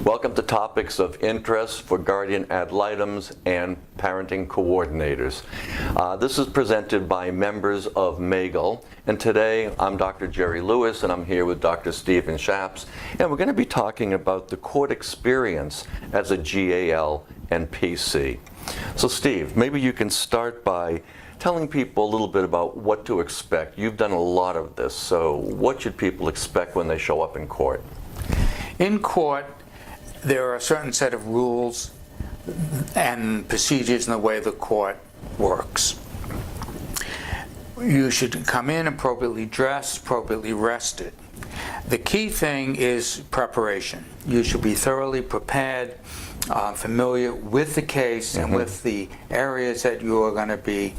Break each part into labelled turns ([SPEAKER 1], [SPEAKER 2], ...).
[SPEAKER 1] Welcome to Topics of Interest for Guardian Ad Litems and Parenting Coordinators. This is presented by members of MAGL, and today I'm Dr. Gerry Lewis, and I'm here with Dr. Stephen Shapse, and we're going to be talking about the court experience as a GAL and PC. So Steve, maybe you can start by telling people a little bit about what to expect. You've done a lot of this, so what should people expect when they show up in court?
[SPEAKER 2] In court, there are a certain set of rules and procedures in the way the court works. You should come in appropriately dressed, appropriately rested. The key thing is preparation. You should be thoroughly prepared, familiar with the case and with the areas that you are going to be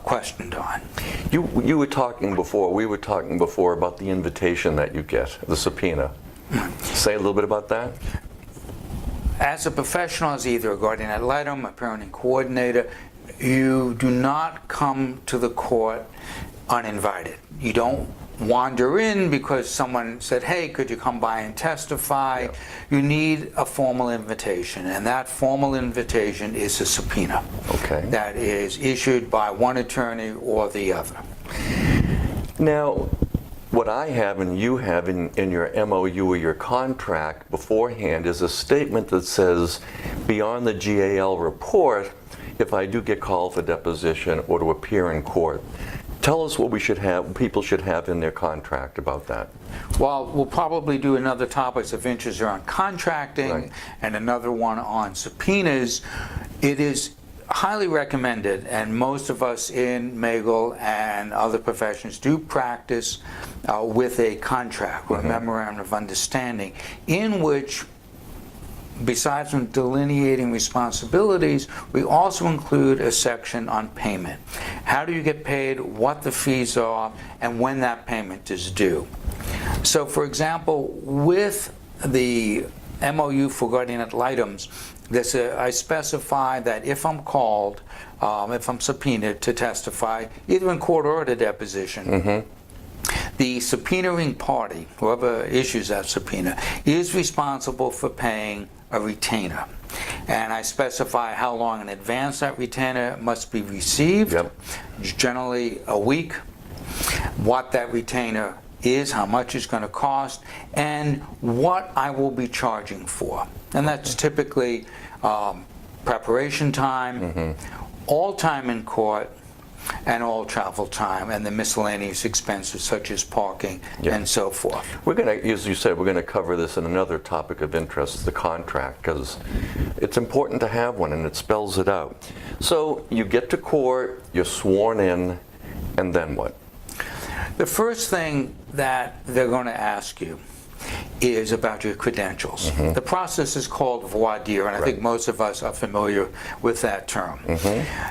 [SPEAKER 2] questioned on.
[SPEAKER 1] We were talking before about the invitation that you get, the subpoena. Say a little bit about that.
[SPEAKER 2] As a professional, as either a guardian ad litem, a parenting coordinator, you do not come to the court uninvited. You don't wander in because someone said, hey, could you come by and testify? Yeah. You need a formal invitation, and that formal invitation is a subpoena.
[SPEAKER 1] Okay.
[SPEAKER 2] That is issued by one attorney or the other.
[SPEAKER 1] Now, what I have and you have in your MOU or your contract beforehand is a statement that says, beyond the GAL report, if I do get called for deposition or to appear in court, tell us what people should have in their contract about that.
[SPEAKER 2] Well, we'll probably do another topics of interest on contracting, right, and another one on subpoenas. It is highly recommended, and most of us in MAGL and other professions do practice with a contract or a memorandum of understanding, in which, besides from delineating responsibilities, we also include a section on payment. How do you get paid, what the fees are, and when that payment is due. So, for example, with the MOU for guardian ad litems, I specify that if I'm called, if I'm subpoenaed to testify, either in court or at a deposition, the subpoenaing party, whoever issues that subpoena, is responsible for paying a retainer. And I specify how long in advance that retainer must be received, generally a week, what that retainer is, how much it's going to cost, and what I will be charging for. And that's typically preparation time, all time in court, and all travel time, and the miscellaneous expenses such as parking and so forth.
[SPEAKER 1] We're going to, as you said, we're going to cover this in another topic of interest, the contract, because it's important to have one and it spells it out. So you get to court, you're sworn in, and then what?
[SPEAKER 2] The first thing that they're going to ask you is about your credentials. The process is called voir dire, and I think most of us are familiar with that term.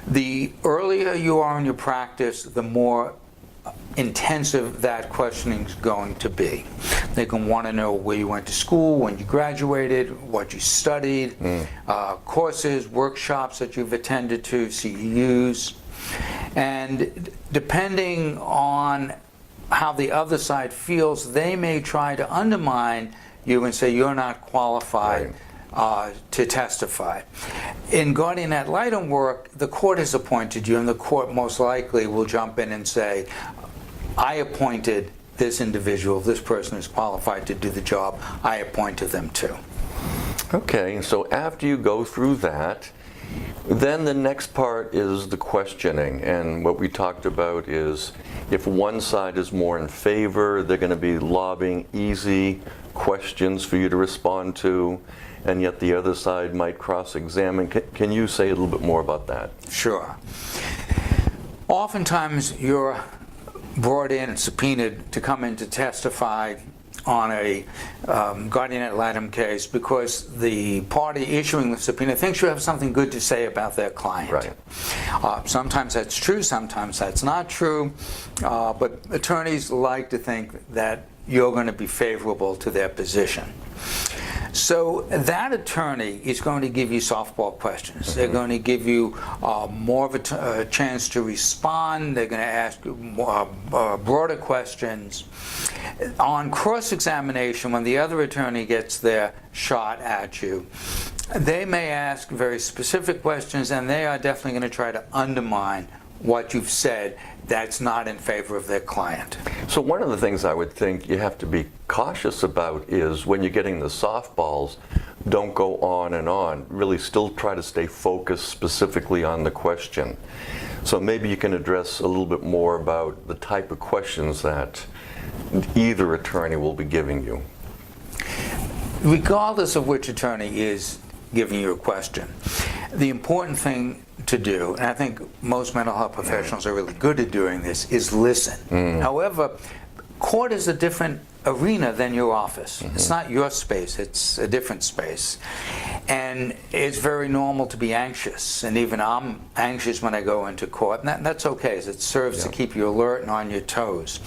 [SPEAKER 2] The earlier you are in your practice, the more intensive that questioning is going to be. They can want to know where you went to school, when you graduated, what you studied, courses, workshops that you've attended to, CEUs, and depending on how the other side feels, they may try to undermine you and say you're not qualified to testify. In guardian ad litem work, the court has appointed you, and the court most likely will jump in and say, I appointed this individual, this person is qualified to do the job, I appointed them too.
[SPEAKER 1] Okay, so after you go through that, then the next part is the questioning, and what we talked about is if one side is more in favor, they're going to be lobbing easy questions for you to respond to, and yet the other side might cross-examine. Can you say a little bit more about that?
[SPEAKER 2] Sure. Oftentimes you're brought in and subpoenaed to come in to testify on a guardian ad litem case because the party issuing the subpoena thinks you have something good to say about their client.
[SPEAKER 1] Right.
[SPEAKER 2] Sometimes that's true, sometimes that's not true, but attorneys like to think that you're going to be favorable to their position. So that attorney is going to give you softball questions. They're going to give you more of a chance to respond. They're going to ask you broader questions. On cross-examination, when the other attorney gets their shot at you, they may ask very specific questions, and they are definitely going to try to undermine what you've said that's not in favor of their client.
[SPEAKER 1] So one of the things I would think you have to be cautious about is when you're getting the softballs, don't go on and on. Really still try to stay focused specifically on the question. So maybe you can address a little bit more about the type of questions that either attorney will be giving you.
[SPEAKER 2] Regardless of which attorney is giving you a question, the important thing to do, and I think most mental health professionals are really good at doing this, is listen. However, court is a different arena than your office. It's not your space, it's a different space. And it's very normal to be anxious, and even I'm anxious when I go into court, and that's okay, as it serves to keep you alert and on your toes.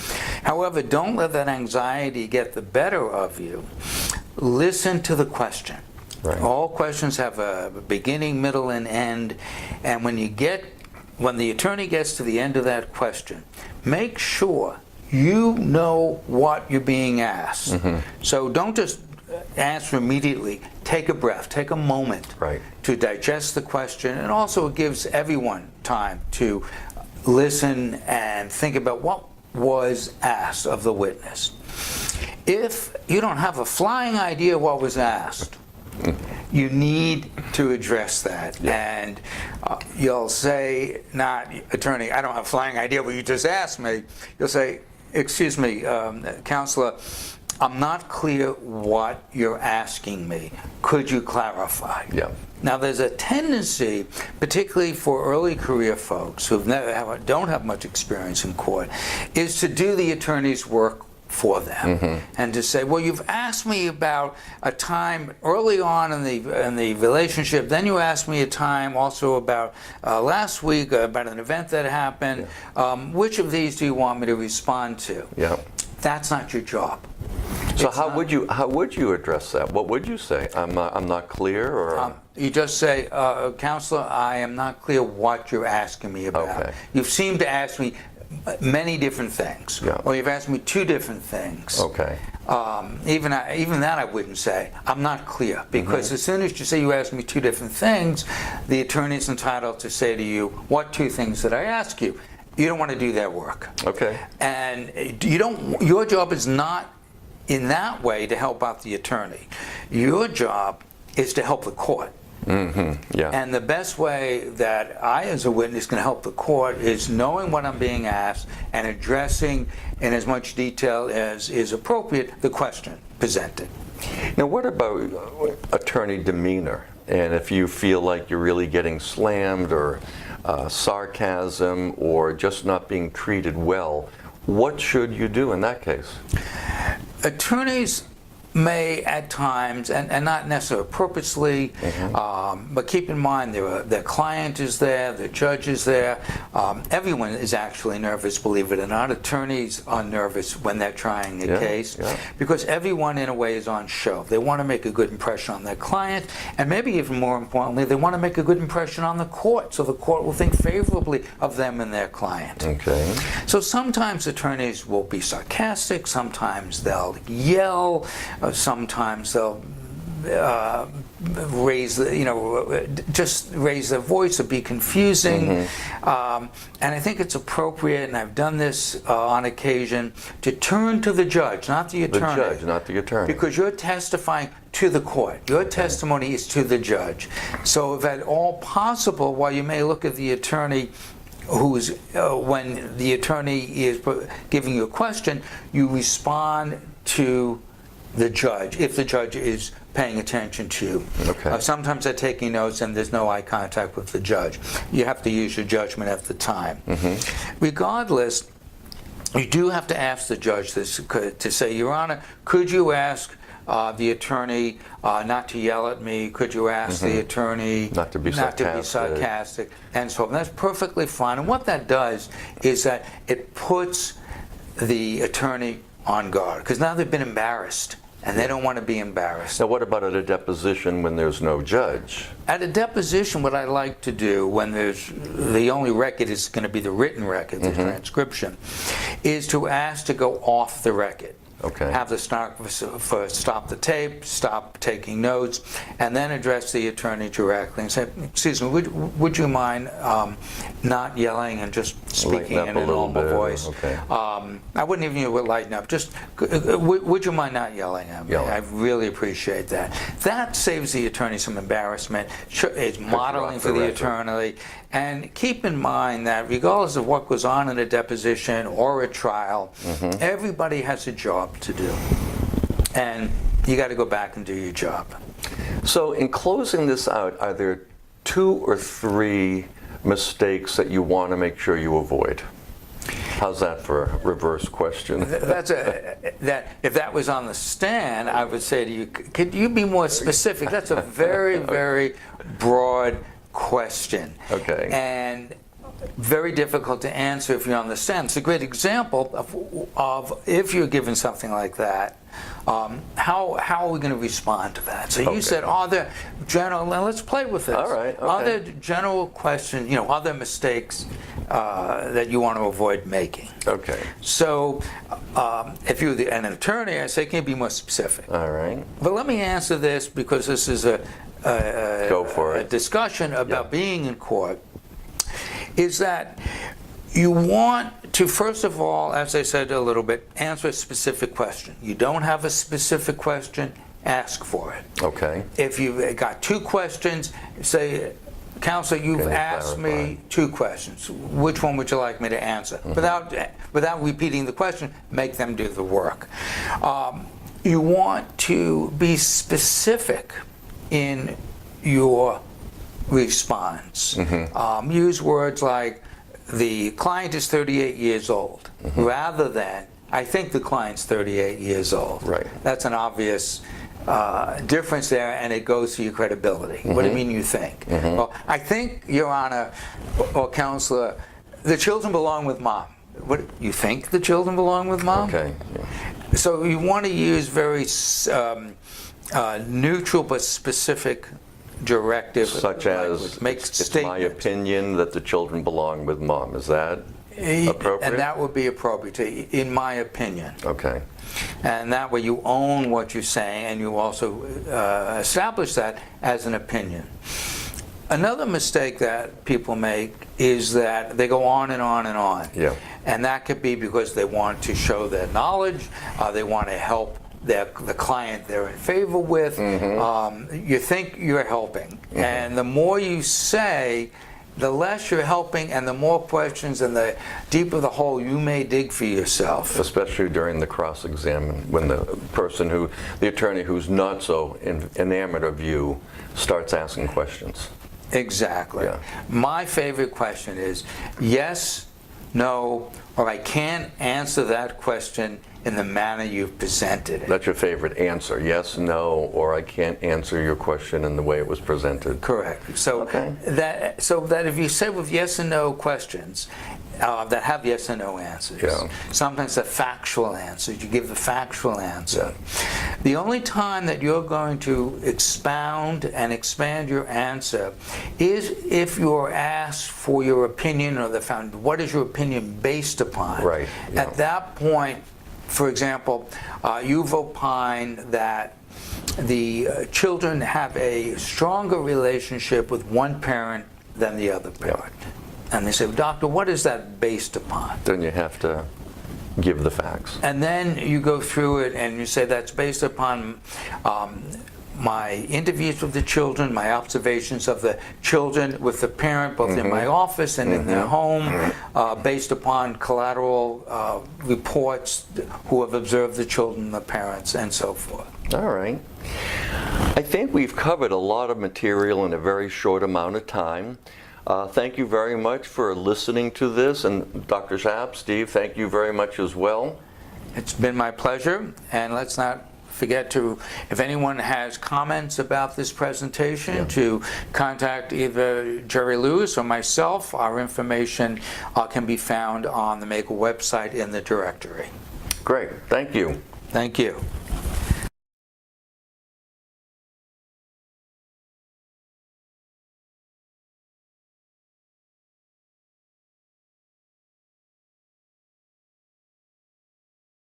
[SPEAKER 2] However, don't let that anxiety get the better of you. Listen to the question.
[SPEAKER 1] Right.
[SPEAKER 2] All questions have a beginning, middle, and end, and when the attorney gets to the end of that question, make sure you know what you're being asked. So don't just answer immediately. Take a breath, take a moment to digest the question, and also it gives everyone time to listen and think about what was asked of the witness. If you don't have a flying idea what was asked, you need to address that. And you'll say, not, attorney, I don't have a flying idea what you just asked me. You'll say, excuse me, counselor, I'm not clear what you're asking me. Could you clarify? Now, there's a tendency, particularly for early career folks who don't have much experience in court, is to do the attorney's work for them, and to say, well, you've asked me about a time early on in the relationship, then you asked me a time also about last week about an event that happened. Which of these do you want me to respond to? That's not your job.
[SPEAKER 1] So how would you address that? What would you say? I'm not clear, or
[SPEAKER 2] you just say, counselor, I am not clear what you're asking me about. You seem to ask me many different things, or you've asked me two different things. Even that I wouldn't say. I'm not clear, because as soon as you say you asked me two different things, the attorney is entitled to say to you, what two things did I ask you? You don't want to do that work. And you don't. Your job is not in that way to help out the attorney. Your job is to help the court. And the best way that I, as a witness, can help the court is knowing what I'm being asked and addressing in as much detail as is appropriate the question presented.
[SPEAKER 1] Now, what about attorney demeanor? And if you feel like you're really getting slammed, or sarcasm, or just not being treated well, what should you do in that case?
[SPEAKER 2] Attorneys may at times, and not necessarily purposely, but keep in mind their client is there, the judge is there. Everyone is actually nervous, believe it or not. Attorneys are nervous when they're trying a case, because everyone in a way is on show. They want to make a good impression on their client, and maybe even more importantly, they want to make a good impression on the court, so the court will think favorably of them and their client. So sometimes attorneys will be sarcastic, sometimes they'll yell, sometimes they'll just raise their voice or be confusing. And I think it's appropriate, and I've done this on occasion, to turn to the judge, not the attorney.
[SPEAKER 1] The judge, not the attorney.
[SPEAKER 2] Because you're testifying to the court. Your testimony is to the judge. So if at all possible, while you may look at the attorney when the attorney is giving you a question, you respond to the judge, if the judge is paying attention to you. Sometimes they're taking notes and there's no eye contact with the judge. You have to use your judgment at the time. Regardless, you do have to ask the judge this, to say, Your Honor, could you ask the attorney not to yell at me? Could you ask the attorney
[SPEAKER 1] not to be sarcastic?
[SPEAKER 2] And so on. That's perfectly fine. And what that does is that it puts the attorney on guard, because now they've been embarrassed and they don't want to be embarrassed.
[SPEAKER 1] Now, what about at a deposition when there's no judge?
[SPEAKER 2] At a deposition, what I like to do when there's the only record is going to be the written record, the transcription, is to ask to go off the record.
[SPEAKER 1] Okay.
[SPEAKER 2] Have the stop the tape, stop taking notes, and then address the attorney directly and say, excuse me, would you mind not yelling and just speaking in a normal voice?
[SPEAKER 1] Okay.
[SPEAKER 2] I wouldn't even use it with lighten up. Just, would you mind not yelling at me? I really appreciate that. That saves the attorney some embarrassment. It's modeling for the attorney. And keep in mind that regardless of what goes on in a deposition or a trial, everybody has a job to do. And you got to go back and do your job.
[SPEAKER 1] So in closing this out, are there 2 or 3 mistakes that you want to make sure you avoid? How's that for a reverse question?
[SPEAKER 2] If that was on the stand, I would say to you, could you be more specific? That's a very, very broad question.
[SPEAKER 1] Okay.
[SPEAKER 2] And very difficult to answer if you're on the stand. It's a great example of if you're given something like that, how are we going to respond to that? So you said, are there general, now let's play with this.
[SPEAKER 1] All right, okay.
[SPEAKER 2] Are there general questions, are there mistakes that you want to avoid making?
[SPEAKER 1] Okay.
[SPEAKER 2] So if you're an attorney, I say, can you be more specific?
[SPEAKER 1] All right.
[SPEAKER 2] But let me answer this because this is a
[SPEAKER 1] Go for it.
[SPEAKER 2] discussion about being in court, is that you want to, first of all, as I said a little bit, answer a specific question. You don't have a specific question, ask for it.
[SPEAKER 1] Okay.
[SPEAKER 2] If you've got 2 questions, say, Counselor, you've asked me 2 questions. Which one would you like me to answer? Without repeating the question, make them do the work. You want to be specific in your response. Use words like, the client is 38 years old, rather than, I think the client's 38 years old.
[SPEAKER 1] Right.
[SPEAKER 2] That's an obvious difference there, and it goes to your credibility. What do you mean you think? Well, I think, Your Honor, or Counselor, the children belong with Mom. What, you think the children belong with Mom?
[SPEAKER 1] Okay.
[SPEAKER 2] So you want to use very neutral but specific directive.
[SPEAKER 1] Such as, it's my opinion that the children belong with Mom. Is that appropriate?
[SPEAKER 2] And that would be appropriate, in my opinion.
[SPEAKER 1] Okay.
[SPEAKER 2] And that way you own what you're saying, and you also establish that as an opinion. Another mistake that people make is that they go on and on and on.
[SPEAKER 1] Yeah.
[SPEAKER 2] And that could be because they want to show their knowledge, they want to help the client they're in favor with. You think you're helping. And the more you say, the less you're helping, and the more questions and the deeper the hole you may dig for yourself.
[SPEAKER 1] Especially during the cross-examination, when the attorney who's not so enamored of you starts asking questions.
[SPEAKER 2] Exactly.
[SPEAKER 1] Yeah.
[SPEAKER 2] My favorite question is yes, no, or I can't answer that question in the manner you've presented it.
[SPEAKER 1] That's your favorite answer, yes, no, or I can't answer your question in the way it was presented.
[SPEAKER 2] Correct. So that if you say with yes and no questions that have yes and no answers, sometimes a factual answer, you give the factual answer. The only time that you're going to expound and expand your answer is if you're asked for your opinion, or what is your opinion based upon?
[SPEAKER 1] Right. Yeah.
[SPEAKER 2] At that point, for example, you've opined that the children have a stronger relationship with one parent than the other parent. And they say, Doctor, what is that based upon?
[SPEAKER 1] Then you have to give the facts.
[SPEAKER 2] And then you go through it and you say that's based upon my interviews with the children, my observations of the children with the parent, both in my office and in their home, based upon collateral reports who have observed the children, the parents, and so forth.
[SPEAKER 1] All right. I think we've covered a lot of material in a very short amount of time. Thank you very much for listening to this, and Dr. Shapse, Steve, thank you very much as well.
[SPEAKER 2] It's been my pleasure, and let's not forget to, if anyone has comments about this presentation, to contact either Gerry Lewis or myself. Our information can be found on the MAGEL website in the directory.
[SPEAKER 1] Great, thank you.
[SPEAKER 2] Thank you.